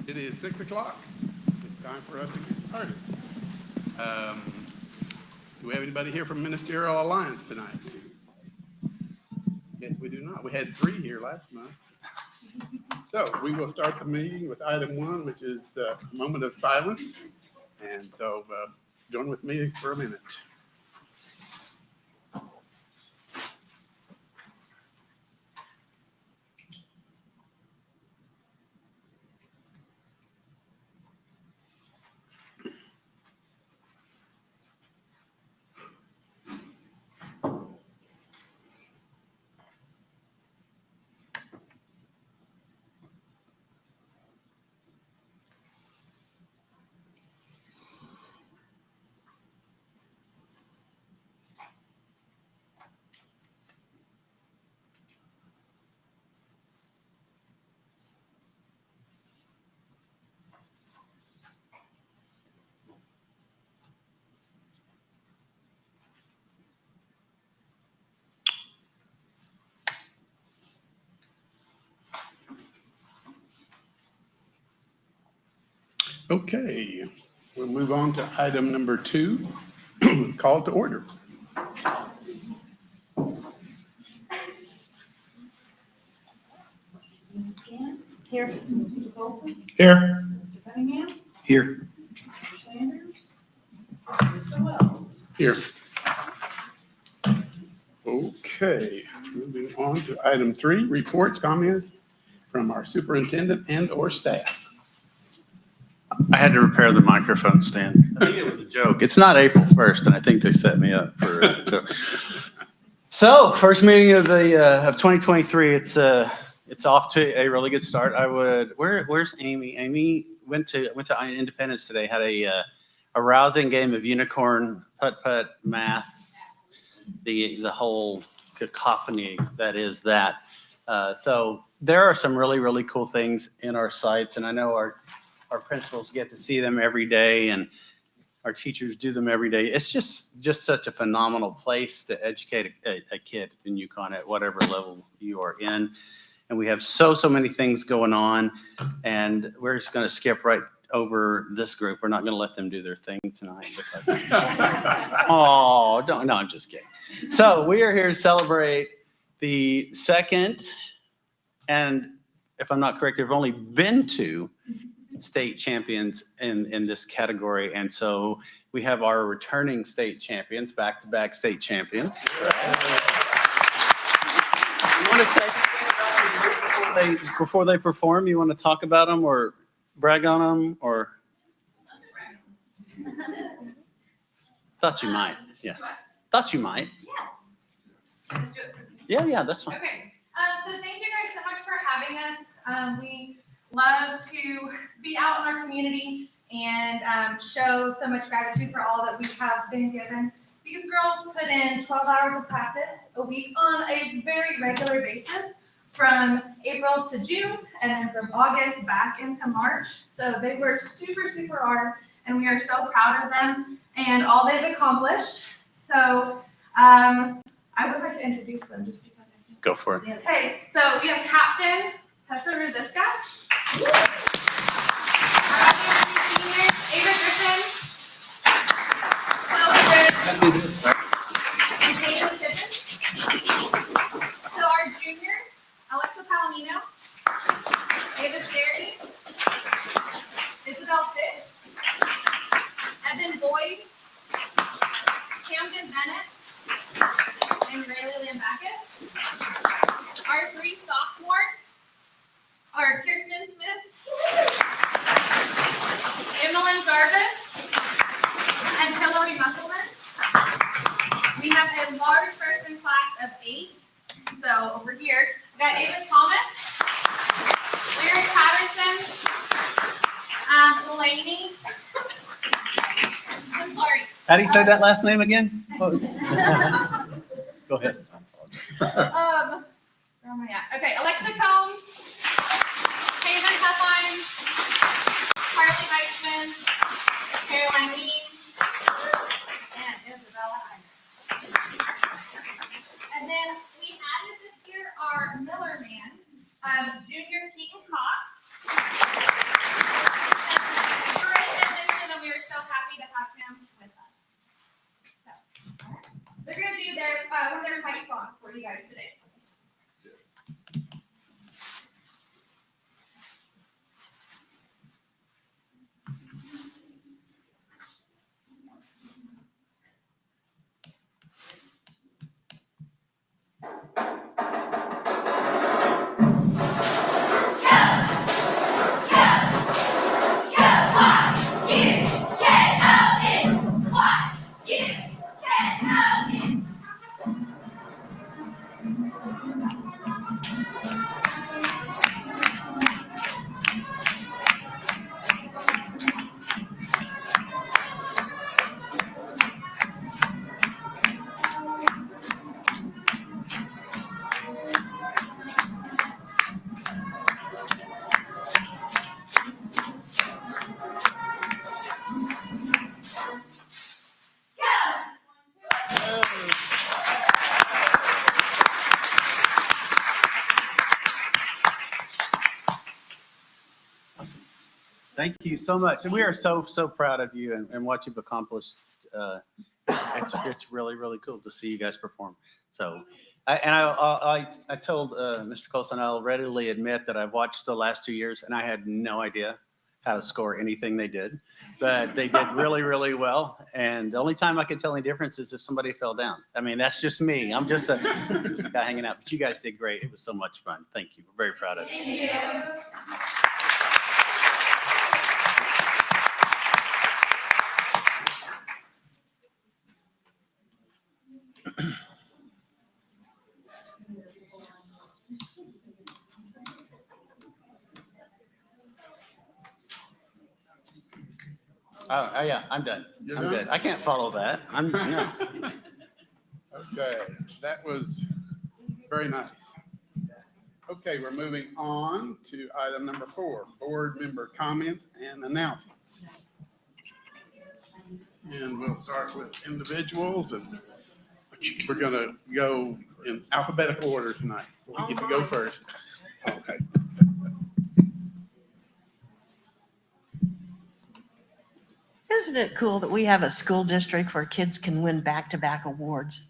It is 6 o'clock. It's time for us to get started. Do we have anybody here from Ministerial Alliance tonight? Yes, we do not. We had 3 here last month. So we will start the meeting with item 1, which is a moment of silence. And so join with me for a minute. Okay, we'll move on to item number 2, call to order. Mrs. Gant? Here. Mr. Colson? Here. Mr. Cunningham? Here. Mr. Sanders? Mr. Wells? Here. Okay, moving on to item 3, reports, comments from our superintendent and or staff. I had to repair the microphone stand. I think it was a joke. It's not April 1st, and I think they set me up for a joke. So, first meeting of the of 2023. It's off to a really good start. Where's Amy? Amy went to Independence today. Had a rousing game of unicorn putt math. The whole cacophony that is that. So there are some really cool things in our sites, and I know our principals get to see them every day, and our teachers do them every day. It's just such a phenomenal place to educate a kid in Yukon at whatever level you are in. And we have so many things going on, and we're just going to skip right over this group. We're not going to let them do their thing tonight because, no, I'm just kidding. So we are here to celebrate the second, and if I'm not correct, there have only been 2 state champions in this category. And so we have our returning state champions, back-to-back state champions. You want to say before they perform, you want to talk about them or brag on them or? Thought you might. Yeah. Thought you might. Yeah, that's fine. Okay. So thank you guys so much for having us. We love to be out in our community and show so much gratitude for all that we have been given. These girls put in 12 hours of practice a week on a very regular basis from April to June and then from August back into March. So they worked super hard and we are so proud of them and all they've accomplished. So I would like to introduce them just because I think. Go for it. Okay, so we have Captain Tessa Rosiska. Senior Ava Griffin. And Taylor Gibbons. So our junior, Alexa Palomino. Ava Sherry. Isabel Fish. Evan Boyd. Camden Bennett. And Rayleigh Lambakis. Our 3 sophomores are Kirsten Smith, Emmeline Jarvis, and Hillary Musselman. We have a large freshman class of 8. So over here, we got Ava Thomas, Lyric Patterson, Delaney. I'm sorry. How do you say that last name again? What was it? Go ahead. Where am I at? Okay, Alexa Combs, Haven Huffine, Carly Heitzman, Caroline Lee, and Isabella Hyman. And then we added this year our Miller Man, Junior Keaton Cox, Thank you so much. And we are so proud of you and what you've accomplished. It's really, really cool to see you guys perform. So, I told Mr. Colson, I'll readily admit that I've watched the last 2 years and I had no idea how to score anything they did, but they did really, really well. And the only time I could tell any difference is if somebody fell down. I mean, that's just me. I'm just a guy hanging out, but you guys did great. It was so much fun. Thank you. We're very proud of you. Thank you. Oh, yeah, I'm done. You're I'm done? good. I can't follow that. No. Okay, that was very nice. Okay, we're moving on to item number 4, board member comments and announcements. And we'll start with individuals, and we're gonna go in alphabetical order tonight. We get to go first. Okay. Isn't it cool that we have a school district where kids can win back-to-back awards?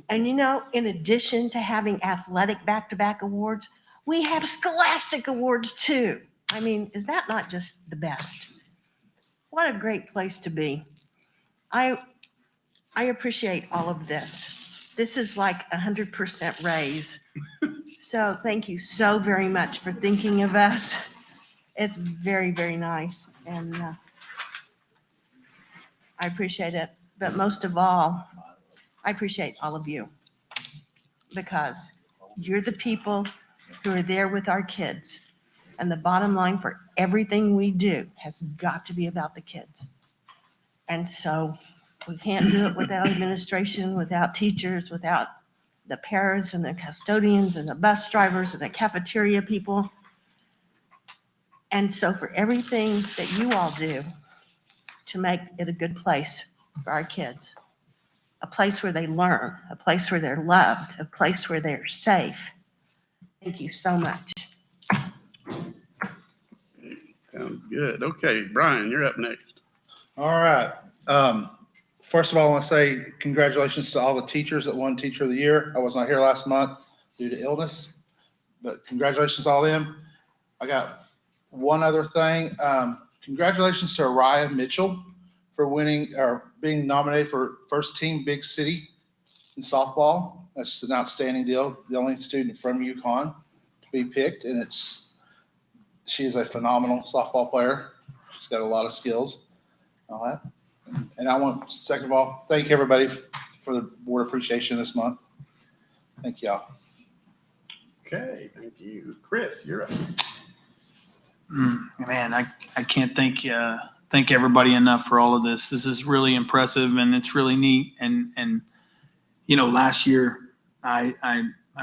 And you know, in addition to having athletic back-to-back awards, we have scholastic awards too. I mean, is that not just the best? What a great place to be. I appreciate all of this. This is like 100% raise. So thank you so very much for thinking of us. It's very, very nice. And I appreciate it. But most of all, I appreciate all of you because you're the people who are there with our kids. And the bottom line for everything we do has got to be about the kids. And so we can't do it without administration, without teachers, without the paras and the custodians and the bus drivers and the cafeteria people. And so for everything that you all do to make it a good place for our kids, a place where they learn, a place where they're loved, a place where they're safe. Thank you so much. Sounds good. Okay, Brian, you're up next. All right. First of all, I want to say congratulations to all the teachers that won Teacher of the Year. I was not here last month due to illness, but congratulations to all of them. I got one other thing. Congratulations to Araya Mitchell for winning or being nominated for first team Big City in softball. That's just an outstanding deal. The only student from UConn to be picked, and she is a phenomenal softball player. She's got a lot of skills. All that. And I want, second of all, thank everybody for the board appreciation this month. Thank y'all. Okay, thank you. Chris, you're up. Man, I can't thank everybody enough for all of this. This is really impressive and it's really neat. And you know, last year I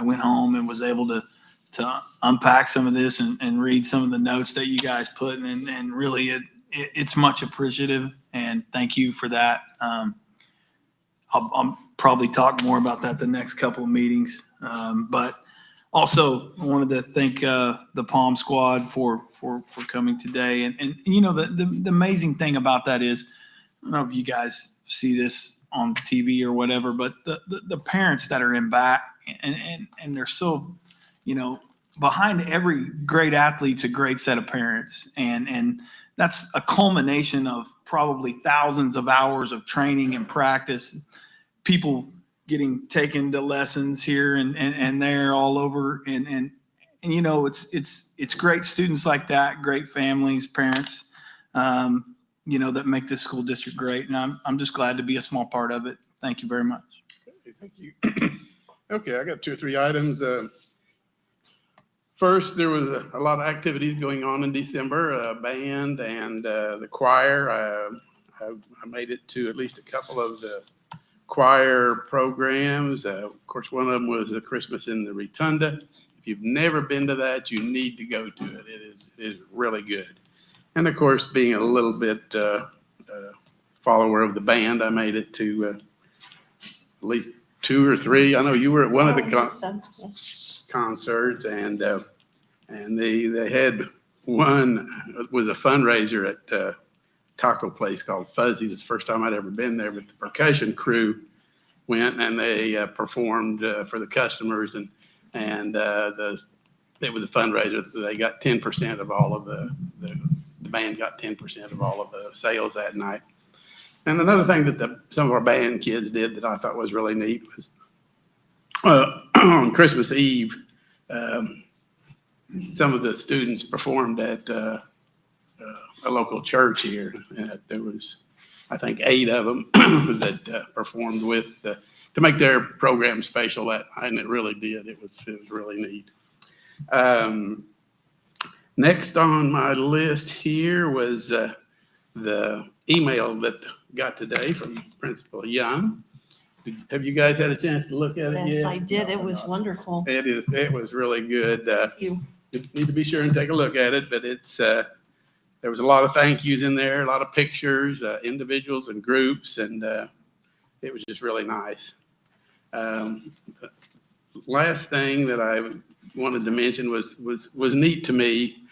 went home and was able to unpack some of this and read some of the notes that you guys put in, and really it's much appreciative, and thank you for that. I'll probably talk more about that the next couple of meetings. But also I wanted to thank the Palm Squad for coming today. And you know, the amazing thing about that is, I don't know if you guys see this on TV or whatever, but the parents that are in back and they're so, you know, behind every great athlete's a great set of parents. And that's a culmination of probably thousands of hours of training and practice, people getting taken to lessons here and there all over. And you know, it's great students like that, great families, parents, you know, that make this school district great. And I'm just glad to be a small part of it. Thank you very much. Okay, thank you. Okay, I got 2 or 3 items. First, there was a lot of activities going on in December, band and the choir. I made it to at least a couple of the choir programs. Of course, one of them was the Christmas in the Rotunda. If you've never been to that, you need to go to it. It is really good. And of course, being a little bit follower of the band, I made it to at least 2 or 3. I know you were at one of the concerts, and they had one was a fundraiser at a taco place called Fuzzy's. It's the first time I'd ever been there, but the percussion crew went and they performed for the customers, and it was a fundraiser. They got 10% of all of the band got 10% of all of the sales that night. And another thing that some of our band kids did that I thought was really neat was on Christmas Eve, some of the students performed at a local church here. There was, I think, 8 of them that performed with to make their program special that night, and it really did. It was really neat. Next on my list here was the email that got today from Principal Young. Have you guys had a chance to look at it yet? Yes, I did. It was wonderful. It was really good. You. You need to be sure and take a look at it, but there was a lot of thank yous in there, a lot of pictures, individuals and groups, and it was just really nice. Last thing that I wanted to mention was neat to me.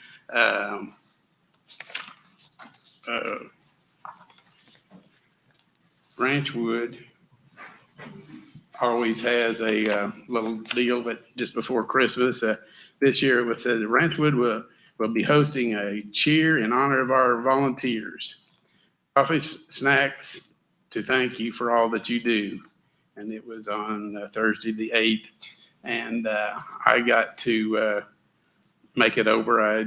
Ranchwood always has a little deal, but just before Christmas, this year it said Ranchwood will be hosting a cheer in honor of our volunteers. Coffee, snacks to thank you for all that you do. And it was on Thursday the 8th. And I got to make it over. I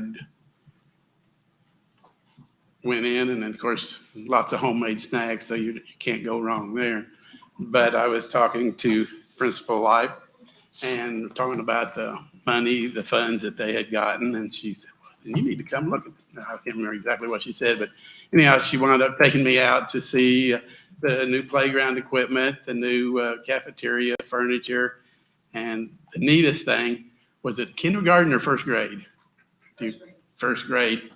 went in, and of course, lots of homemade snacks, so you can't go wrong there. But I was talking to Principal Life and talking about the money, the funds that they had gotten. And she said, well, you need to come look at, I can't remember exactly what she said, but anyhow, she wound up taking me out to see the new playground equipment, the new cafeteria furniture. And the neatest thing was it kindergarten or first grade? First grade.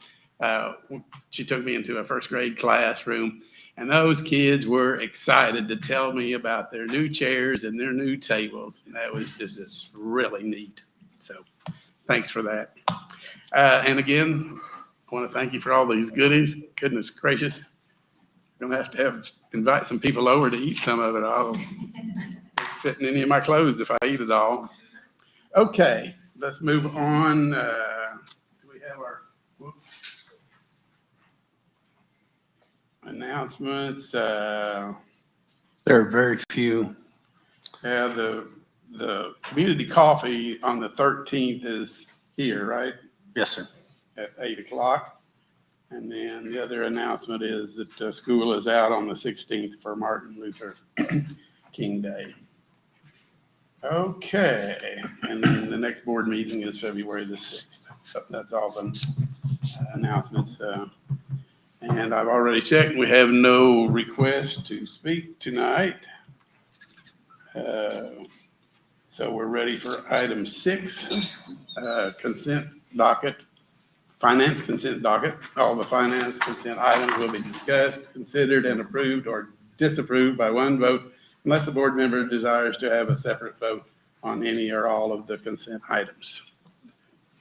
She took me into a first grade classroom, and those kids were excited to tell me about their new chairs and their new tables. And that was just really neat. So thanks for that. And again, I want to thank you for all these goodies. Goodness gracious. I'm going to have invite some people over to eat some of it. I'll fit in any of my clothes if I eat it all. Okay, let's move on. We have our announcements. There are very few. Yeah, the community coffee on the 13th is here, right? Yes, sir. At 8 o'clock. And then the other announcement is that school is out on the 16th for Martin Luther King Day. Okay, and then the next board meeting is February the 6th. So that's all the announcements. And I've already checked. We have no request to speak tonight. So we're ready for item 6, consent docket. Finance consent docket. All the finance consent items will be discussed, considered, and approved or disapproved by one vote unless the board member desires to have a separate vote on any or all of the consent items.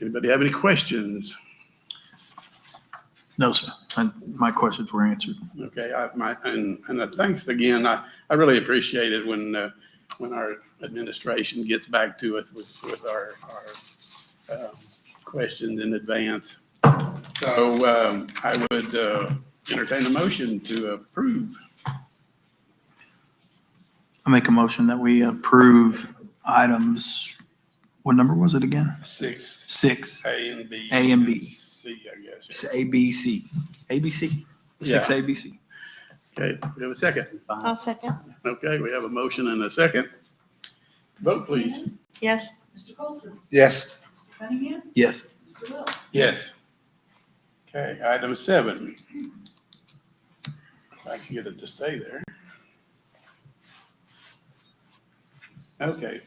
Anybody have any questions? No, sir. My questions were answered. Okay, thanks again. I really appreciate it when our administration gets back to us with our questions in advance. So I would entertain a motion to approve. I make a motion that we approve items, what number was it again? 6, 6, A and B. A and B. C, I guess. it's ABC. ABC? 6 Yeah. ABC. Okay, we have a second. I'll second. Okay, we have a motion and a second. Vote, please. Yes. Mr. Colson. Yes. Mr. Cunningham. Yes. Mr. Wills. Yes. Okay, item 7. If I can get it to stay there. Okay.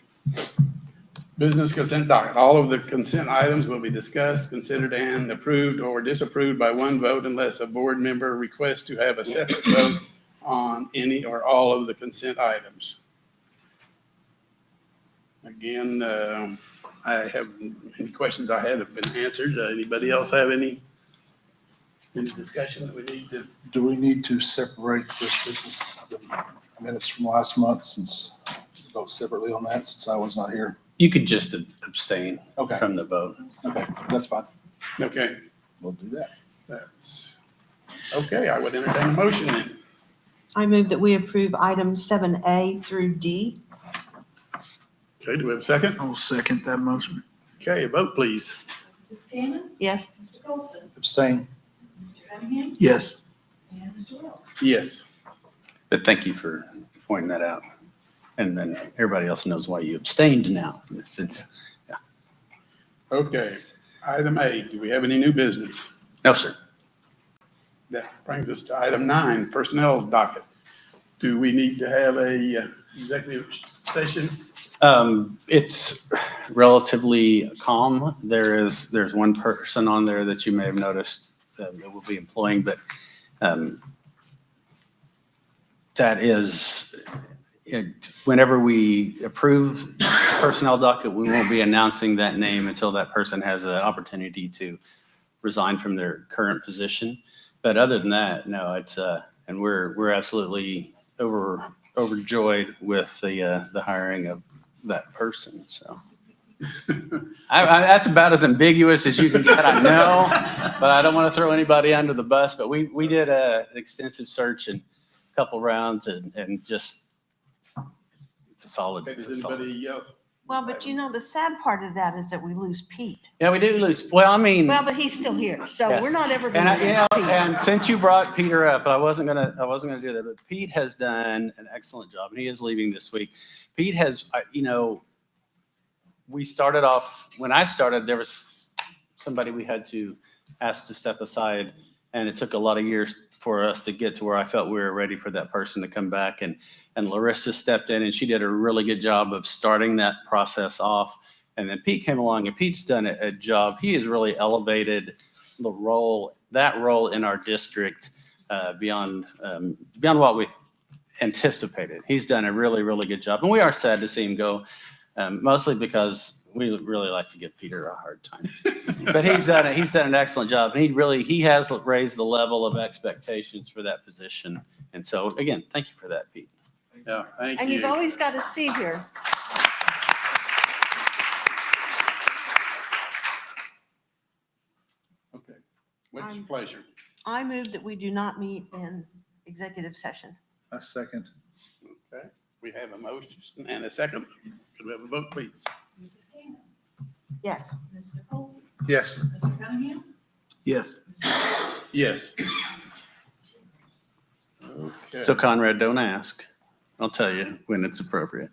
Business consent docket. All of the consent items will be discussed, considered, and approved or disapproved by one vote unless a board member requests to have a separate vote on any or all of the consent items. Again, I have, any questions I had have been answered. Anybody else have any discussion that we need to? Do we need to separate this business, the minutes from last month, since vote separately on that, since I was not here? You could just abstain Okay, from the vote. okay, that's fine. Okay, We'll do that. that's, okay, I would entertain a motion then. I move that we approve items 7A through D. Okay, do we have a second? I'll second that motion. Okay, a vote please. Mrs. Gannon? Yes. Mr. Colson? Abstain. Mr. Cunningham? Yes. And Mr. Wells? Yes. But thank you for pointing that out. And then everybody else knows why you abstained now, since, Okay, item A, do we have any new business? no, sir. That brings us to item 9, personnel docket. Do we need to have a executive session? It's relatively calm. There's one person on there that you may have noticed that we'll be employing, but that is, whenever we approve personnel docket, we won't be announcing that name until that person has an opportunity to resign from their current position. But other than that, no, it's, and we're absolutely overjoyed with the hiring of that person, so. That's about as ambiguous as you can get, I know, but I don't want to throw anybody under the bus, but we did an extensive search and a couple rounds and just, it's a solid. Okay, does it's a solid- anybody else? Well, but you know, the sad part of that is that we lose Pete. Yeah, we do lose, well, I mean. Well, but he's still here, so Yes. we're not ever And going I, to you lose know, Pete. and since you brought Peter up, I wasn't gonna do that, but Pete has done an excellent job, and he is leaving this week. Pete has, we started off, when I started, there was somebody we had to ask to step aside, and it took a lot of years for us to get to where I felt we were ready for that person to come back, and Larissa stepped in, and she did a really good job of starting that process off. And then Pete came along, and Pete's done a job. He has really elevated that role in our district beyond what we anticipated. He's done a really, really good job. And we are sad to see him go, mostly because we really like to give Peter a hard time. But he's done an excellent job. And he has raised the level of expectations for that position. And so, again, thank you for that, Pete. Yeah, thank And you've you. always got a seat here. Okay, what's your pleasure? I move that we do not meet in executive session. A second. Okay, we have a motion and a second. Could we have a vote, please? Mrs. Gannon? Yes. Mr. Colson? Yes. Mr. Cunningham? Yes. Mr. Wells? Yes. Okay. So Conrad, don't ask. I'll tell you when it's appropriate.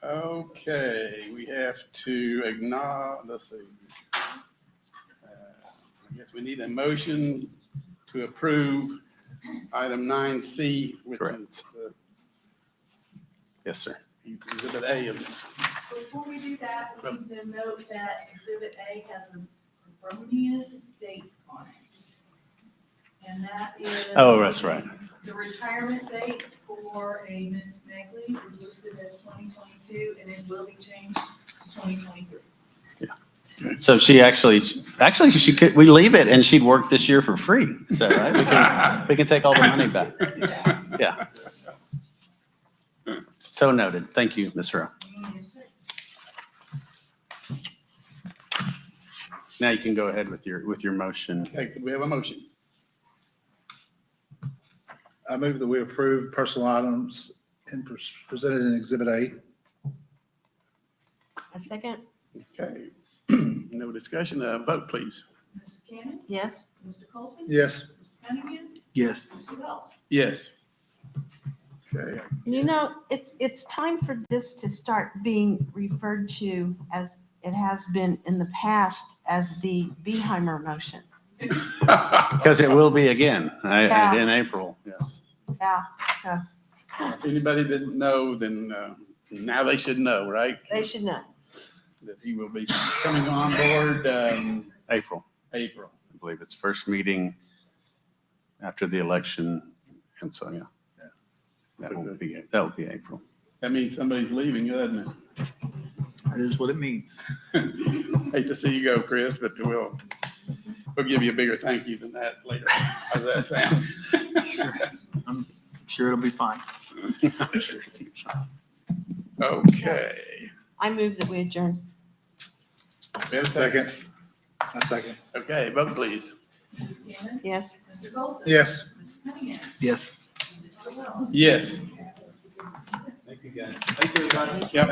Okay, we have to acknowledge, let's see. I guess we need a motion to approve item 9C, which Correct. is Yes, sir. exhibit A of, Before we do that, we need to note that Exhibit A has an erroneous date on it. And that is. Oh, that's right. The retirement date for a Ms. Megley is listed as 2022, and it will be changed to 2023. So she she could, we leave it and she'd work this year for free. Is that right? We can take all the money back. Yeah. So noted. Thank you, Ms. Rowe. Yes, sir. Now you can go ahead with your motion. okay, could we have a motion? I move that we approve personal items presented in Exhibit A. A second? Okay, no discussion, vote please. Mrs. Cannon? Yes. Mr. Colson? Yes. Mr. Cunningham? Yes. Mr. Wells? Yes. Okay, You know, it's time for this to start being referred to as it has been in the past as the Beheimer motion. Because it will be again Yeah. in April. Yes. Yeah, so if anybody didn't know, then now they should know, right? they should know. That he will be coming on board April. April. I believe it's first meeting after the election. And so, yeah. That will be April. That means somebody's leaving, doesn't That is what it means. it? Hate to see you go, Chris, but we'll give you a bigger thank you than that later. How's that sound? I'm sure it'll be fine. Okay. I move that we adjourn. We have a second. Second. A second. Okay, vote please. Ms. Gannon? Yes. Mr. Golson? Yes. Mr. Cunningham? Yes. Mr. Wells? Yes. Thank you, guys. Thank you, everybody. Yep.